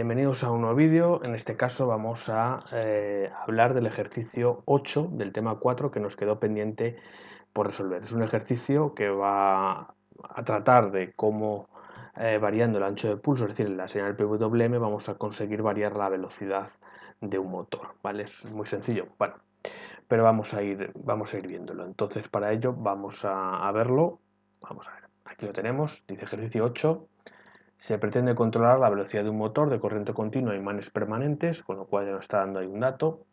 Bienvenidos a un nuevo vídeo. En este caso vamos a hablar del ejercicio 8 del tema 4 que nos quedó pendiente por resolver. Es un ejercicio que va a tratar de cómo variando el ancho de pulso, es decir, la señal PWM, vamos a conseguir variar la velocidad de un motor, ¿vale? Es muy sencillo, bueno, pero vamos a ir viéndolo. Entonces, para ello vamos a verlo. Vamos a ver, aquí lo tenemos, dice ejercicio 8. Se pretende controlar la velocidad de un motor de corriente continua a imanes permanentes, con lo cual ya nos está dando ahí un dato,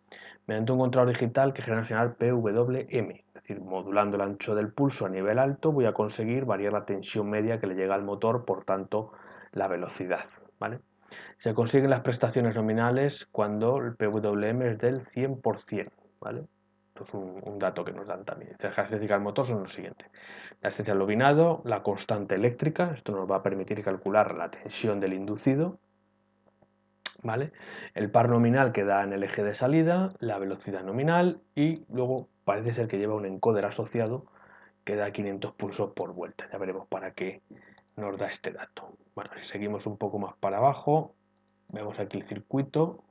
mediante un controlador digital que genera señal PWM. Es decir, modulando el ancho del pulso a nivel alto voy a conseguir variar la tensión media que le llega al motor, por tanto la velocidad, ¿vale? Se consiguen las prestaciones nominales cuando el PWM es del 100%, ¿vale? Esto es un dato que nos dan también. Las características del motor son lo siguiente: la resistencia al bobinado, la constante eléctrica, esto nos va a permitir calcular la tensión del inducido, ¿vale? El par nominal que da en el eje de salida, la velocidad nominal y luego parece ser que lleva un encoder asociado que da 500 pulsos por vuelta. Ya veremos para qué nos da este dato. Bueno, si seguimos un poco más para abajo, vemos aquí el circuito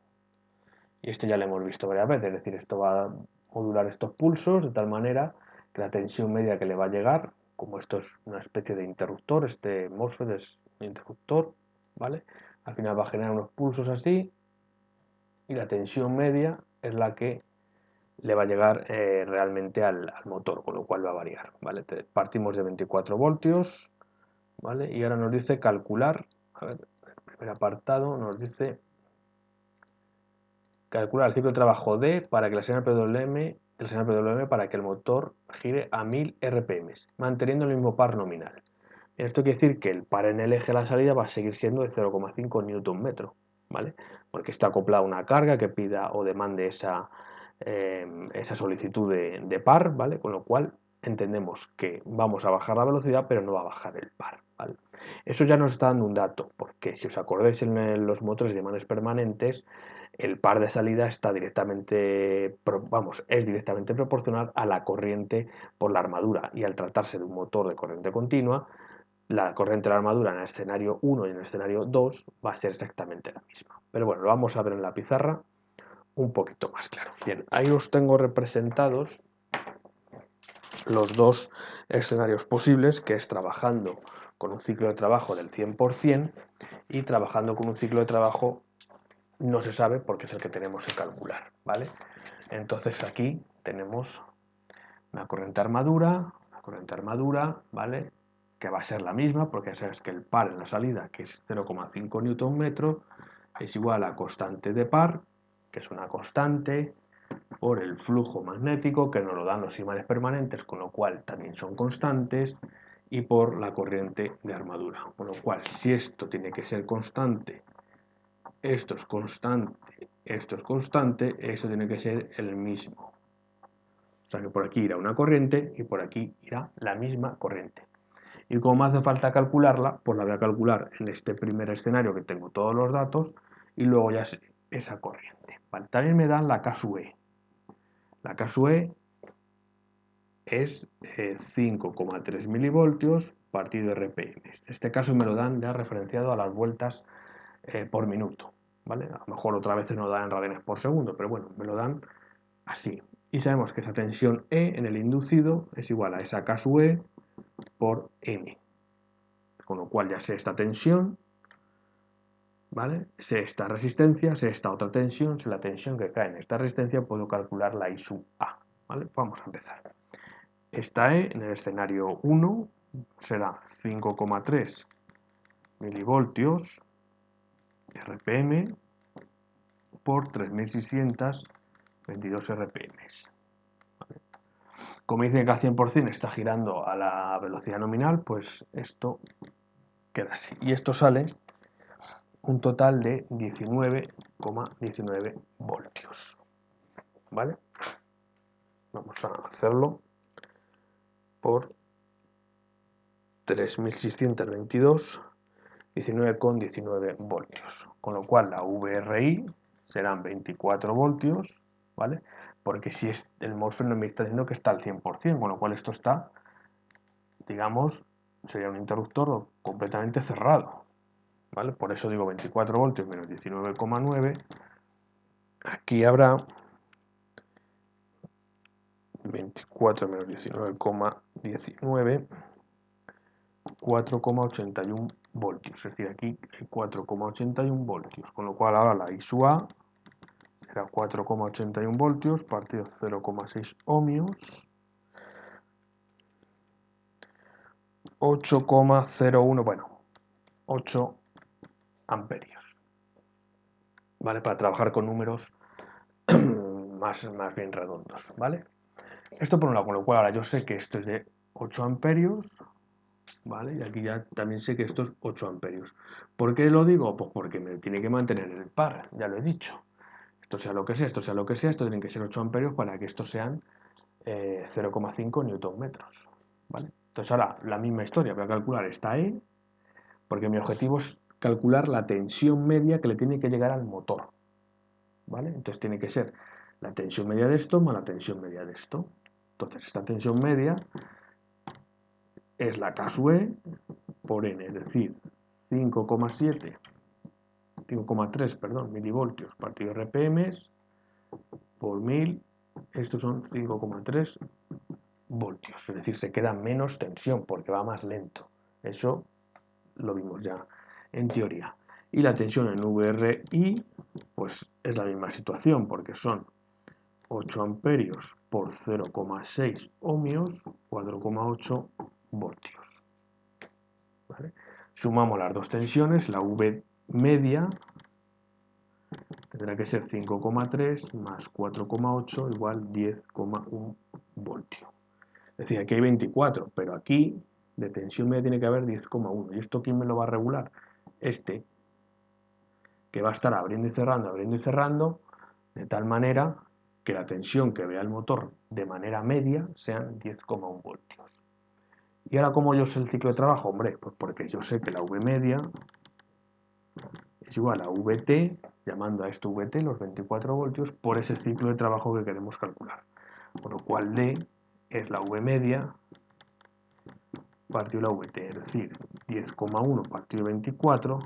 y esto ya lo hemos visto varias veces, es decir, esto va a modular estos pulsos de tal manera que la tensión media que le va a llegar, como esto es una especie de interruptor, este MOSFET es un interruptor, ¿vale? Al final va a generar unos pulsos así y la tensión media es la que le va a llegar realmente al motor, con lo cual va a variar, ¿vale? Partimos de 24 voltios, ¿vale? Y ahora nos dice calcular, a ver, el primer apartado nos dice calcular el ciclo de trabajo D para que la señal PWM para que el motor gire a 1000 RPM, manteniendo el mismo par nominal. Esto quiere decir que el par en el eje de la salida va a seguir siendo de 0,5 Nm, ¿vale? Porque está acoplado a una carga que pida o demande esa solicitud de par, ¿vale? Con lo cual entendemos que vamos a bajar la velocidad, pero no va a bajar el par, ¿vale? Eso ya nos está dando un dato, porque si os acordáis en los motores de imanes permanentes, el par de salida está directamente, es directamente proporcional a la corriente por la armadura, y al tratarse de un motor de corriente continua, la corriente de la armadura en el escenario 1 y en el escenario 2 va a ser exactamente la misma. Pero bueno, lo vamos a ver en la pizarra un poquito más claro. Bien, ahí os tengo representados los dos escenarios posibles, que es trabajando con un ciclo de trabajo del 100% y trabajando con un ciclo de trabajo no se sabe porque es el que tenemos que calcular, ¿vale? Entonces aquí tenemos una corriente armadura, ¿vale? Que va a ser la misma porque ya sabes que el par en la salida, que es 0,5 Nm, es igual a constante de par, que es una constante, por el flujo magnético, que nos lo dan los imanes permanentes, con lo cual también son constantes, y por la corriente de armadura. Con lo cual, si esto tiene que ser constante, esto es constante, esto tiene que ser el mismo. O sea que por aquí irá una corriente y por aquí irá la misma corriente. Y como me hace falta calcularla, pues la voy a calcular en este primer escenario que tengo todos los datos y luego ya sé esa corriente. Vale, también me dan la K sub E. La K sub E es 5,3 milivoltios partido RPM. En este caso me lo dan ya referenciado a las vueltas por minuto, ¿vale? A lo mejor otra vez nos dan en radianes por segundo, pero bueno, me lo dan así. Y sabemos que esa tensión E en el inducido es igual a esa K sub E por M. Con lo cual ya sé esta tensión, ¿vale? Sé esta resistencia, sé esta otra tensión, sé la tensión que cae en esta resistencia, puedo calcular la I sub A, ¿vale? Vamos a empezar. Esta E en el escenario 1 será 5,3 milivoltios RPM por 3622 RPM. ¿Vale? Como dice que al 100% está girando a la velocidad nominal, pues esto queda así. Y esto sale un total de 19,19 voltios. ¿Vale? Vamos a hacerlo por 3622, 19,19 voltios. Con lo cual la VRI serán 24 voltios, ¿vale? Porque si es el MOSFET no me está diciendo que está al 100%, con lo cual esto está, digamos, sería un interruptor completamente cerrado. ¿vale? Por eso digo 24 voltios menos 19,9. Aquí habrá 24 menos 19,19, 4,81 voltios. Es decir, aquí hay 4,81 voltios, con lo cual ahora la I sub A será 4,81 voltios partido 0,6 ohmios, 8,01, bueno, 8 amperios. ¿Vale? Para trabajar con números más bien redondos, ¿vale? Esto por un lado, con lo cual ahora yo sé que esto es de 8 amperios, ¿vale? Y aquí ya también sé que esto es 8 amperios. ¿Por qué lo digo? Pues porque me tiene que mantener en el par, ya lo he dicho. Esto sea lo que sea, esto sea lo que sea, esto tienen que ser 8 amperios para que estos sean 0,5 newton metros, ¿vale? Entonces ahora la misma historia, voy a calcular esta E, porque mi objetivo es calcular la tensión media que le tiene que llegar al motor, ¿vale? Entonces tiene que ser la tensión media de esto más la tensión media de esto. Entonces esta tensión media es la K sub E por N, es decir, 5,7, 5,3, perdón, milivoltios partido RPM por 1000, estos son 5,3 voltios, es decir, se queda menos tensión porque va más lento. Eso lo vimos ya en teoría. Y la tensión en VRI, pues es la misma situación porque son 8 amperios por 0,6 ohmios, 4,8 voltios. ¿Vale? Sumamos las dos tensiones, la V media tendrá que ser 5,3 más 4,8 igual 10,1 voltios. Es decir, aquí hay 24, pero aquí de tensión media tiene que haber 10,1. ¿Y esto quién me lo va a regular? Este, que va a estar abriendo y cerrando, de tal manera que la tensión que vea el motor de manera media sean 10,1 voltios. ¿Y ahora cómo yo sé el ciclo de trabajo? Hombre, pues porque yo sé que la V media es igual a VT, llamando a esto VT, los 24 voltios, por ese ciclo de trabajo que queremos calcular. Con lo cual D es la V media partido la VT, es decir, 10,1 partido 24,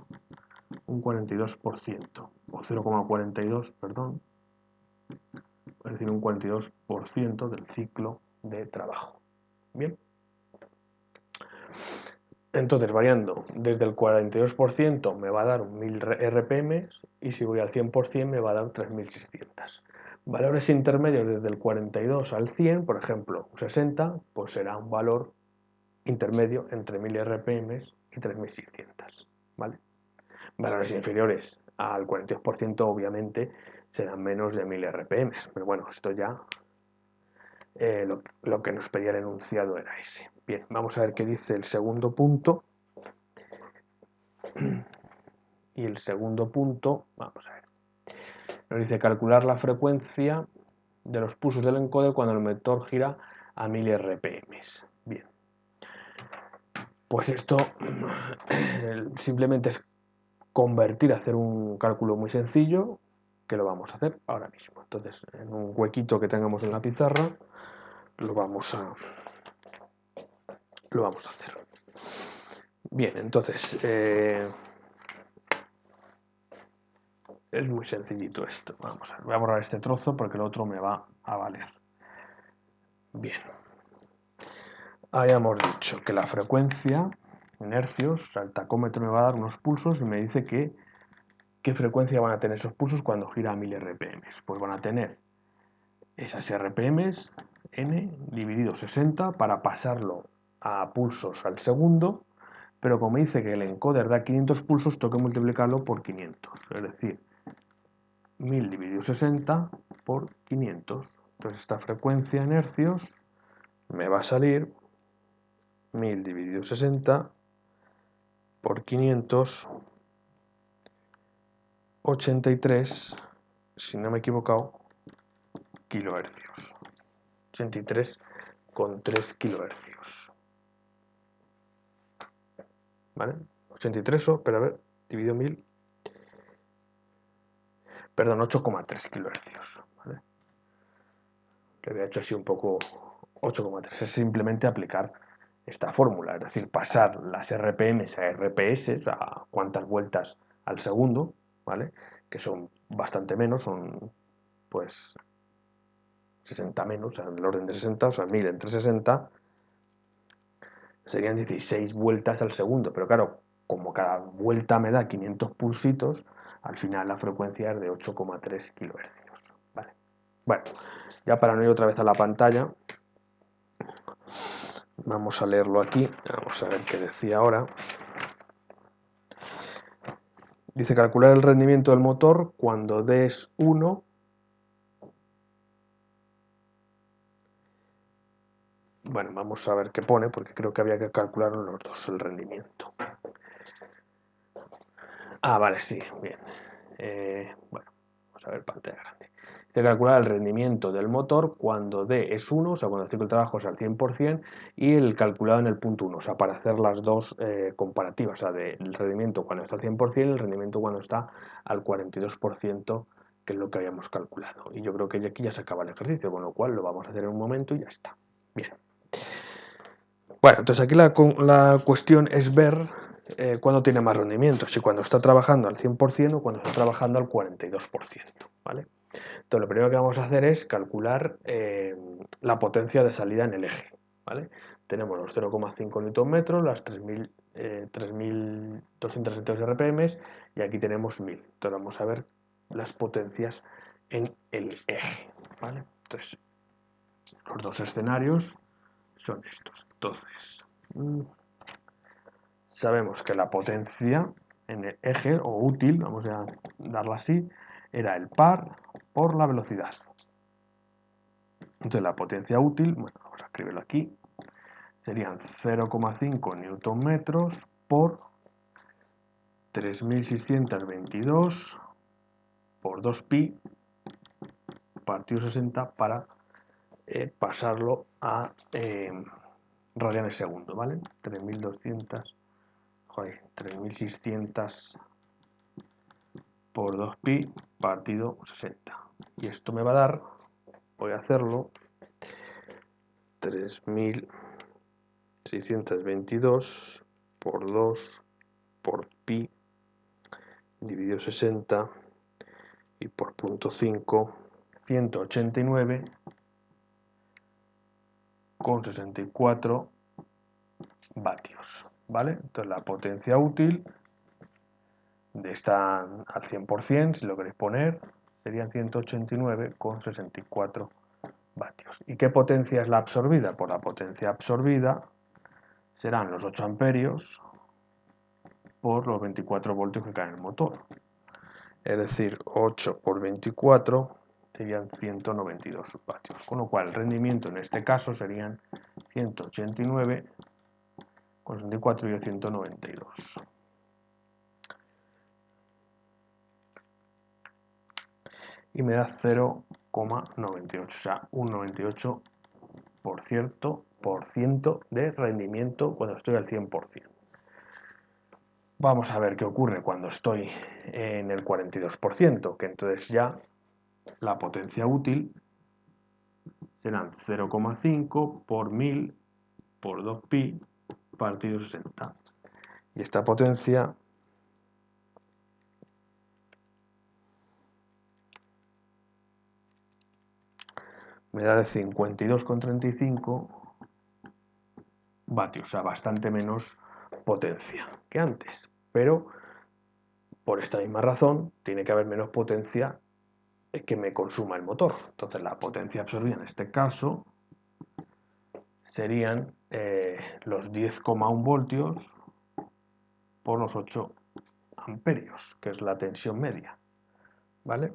un 42%, o 0,42, perdón, es decir, un 42% del ciclo de trabajo. Bien. Entonces, variando desde el 42% me va a dar un 1000 RPM y si voy al 100% me va a dar 3600. Valores intermedios desde el 42 al 100, por ejemplo, un 60, pues será un valor intermedio entre 1000 RPM y 3600. ¿Vale? Valores inferiores al 42% obviamente serán menos de 1000 RPM, pero bueno, esto ya lo que nos pedía el enunciado era ese. Bien, vamos a ver qué dice el segundo punto. Y el segundo punto, vamos a ver, nos dice calcular la frecuencia de los pulsos del encoder cuando el motor gira a 1000 RPM. Bien, pues esto simplemente es convertir, hacer un cálculo muy sencillo, que lo vamos a hacer ahora mismo. Entonces, en un huequito que tengamos en la pizarra, lo vamos a hacer. Bien, entonces, es muy sencillito esto. Vamos a ver, voy a borrar este trozo porque el otro me va a valer. Bien. Habíamos dicho que la frecuencia en hercios, o sea, el tacómetro me va a dar unos pulsos y me dice que qué frecuencia van a tener esos pulsos cuando gira a 1000 RPM. Pues van a tener esas RPM, n dividido 60 para pasarlo a pulsos al segundo, pero como dice que el encoder da 500 pulsos, tengo que multiplicarlo por 500, es decir, 1000 dividido 60 por 500. Entonces esta frecuencia en hercios me va a salir 1000 dividido 60 por 500, 83, si no me he equivocado, kilohercios. 83,3 kilohercios. ¿Vale? 83, pero a ver, dividido 1000, perdón, 8,3 kilohercios. ¿Vale? Le había hecho así un poco 8,3, es simplemente aplicar esta fórmula, es decir, pasar las RPMs a RPS, a cuántas vueltas al segundo, ¿vale? Que son bastante menos, son pues 60 menos, en el orden de 60, o sea, 1000 entre 60, serían 16 vueltas al segundo, pero claro, como cada vuelta me da 500 pulsitos, al final la frecuencia es de 8,3 kHz, ¿vale? Bueno, ya para no ir otra vez a la pantalla, vamos a leerlo aquí, vamos a ver qué decía ahora. Dice calcular el rendimiento del motor cuando D es 1. Bueno, vamos a ver qué pone, porque creo que había que calcular los dos el rendimiento. Ah, vale, sí, bien. Bueno, vamos a ver pantalla grande. Dice calcular el rendimiento del motor cuando D es 1, o sea, cuando el ciclo de trabajo es al 100%, y el calculado en el punto 1, o sea, para hacer las dos comparativas, o sea, del rendimiento cuando está al 100% y el rendimiento cuando está al 42%, que es lo que habíamos calculado. Y yo creo que aquí ya se acaba el ejercicio, con lo cual lo vamos a hacer en un momento y ya está. Bien. Bueno, entonces aquí la cuestión es ver cuándo tiene más rendimiento, si cuando está trabajando al 100% o cuando está trabajando al 42%, ¿vale? Entonces lo primero que vamos a hacer es calcular la potencia de salida en el eje, ¿vale? Tenemos los 0,5 Nm, las 3270 RPM y aquí tenemos 1000. Entonces vamos a ver las potencias en el eje, ¿vale? Entonces los dos escenarios son estos. Entonces, sabemos que la potencia en el eje o útil, vamos a darla así, era el par por la velocidad. Entonces la potencia útil, bueno, vamos a escribirlo aquí, serían 0,5 Nm por 3622 por 2pi partido 60 para pasarlo a radianes segundo, ¿vale? 3600 por 2pi partido 60. Y esto me va a dar, voy a hacerlo, 3622 por 2 por pi dividido 60 y por punto 5, 189,64 vatios, ¿vale? Entonces la potencia útil de esta al 100%, si lo queréis poner, serían 189,64 vatios. ¿Y qué potencia es la absorbida? Pues la potencia absorbida serán los 8 amperios por los 24 voltios que caen en el motor. Es decir, 8 por 24 serían 192 vatios, con lo cual el rendimiento en este caso serían 189,64 y 192. Y me da 0,98, o sea, un 98% de rendimiento cuando estoy al 100%. Vamos a ver qué ocurre cuando estoy en el 42%, que entonces ya la potencia útil serán 0,5 por 1000 por 2pi partido 60. Y esta potencia me da de 52,35 vatios, o sea, bastante menos potencia que antes. Pero por esta misma razón tiene que haber menos potencia que me consuma el motor. Entonces la potencia absorbida en este caso serían los 10,1 voltios por los 8 amperios, que es la tensión media, ¿vale?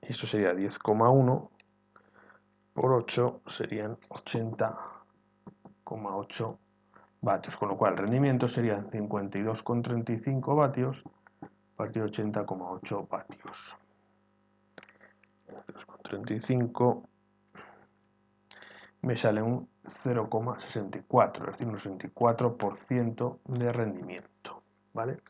Y eso sería 10,1 por 8 serían 80,8 vatios, con lo cual el rendimiento serían 52,35 vatios partido 80,8 vatios. 35 me sale un 0,64, es decir, un 64% de rendimiento, ¿vale?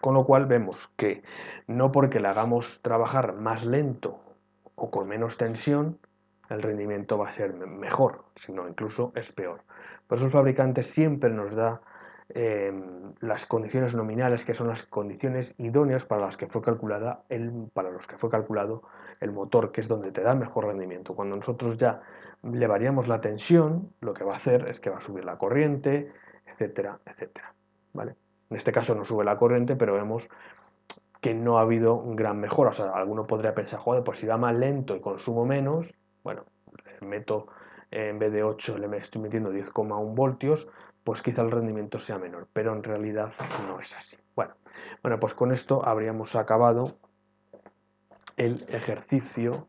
Con lo cual vemos que no porque le hagamos trabajar más lento o con menos tensión el rendimiento va a ser mejor, sino incluso es peor. Por eso el fabricante siempre nos da las condiciones nominales, que son las condiciones idóneas para las que fue calculado el motor, que es donde te da mejor rendimiento. Cuando nosotros ya le variamos la tensión, lo que va a hacer es que va a subir la corriente, etcétera, etcétera. ¿Vale? En este caso no sube la corriente, pero vemos que no ha habido un gran mejora. O sea, alguno podría pensar, joder, pues si va más lento y consumo menos, bueno, meto, en vez de 8 le estoy metiendo 10,1 voltios, pues quizá el rendimiento sea menor, pero en realidad no es así. Bueno, pues con esto habríamos acabado el ejercicio,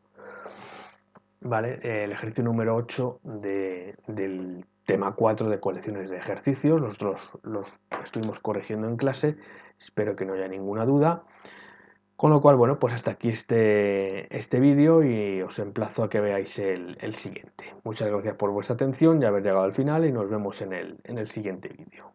¿vale? El ejercicio número 8 del tema 4 de colecciones de ejercicios. Nosotros los estuvimos corrigiendo en clase, espero que no haya ninguna duda. Con lo cual, bueno, pues hasta aquí este vídeo y os emplazo a que veáis el siguiente. Muchas gracias por vuestra atención y haber llegado al final y nos vemos en el siguiente vídeo.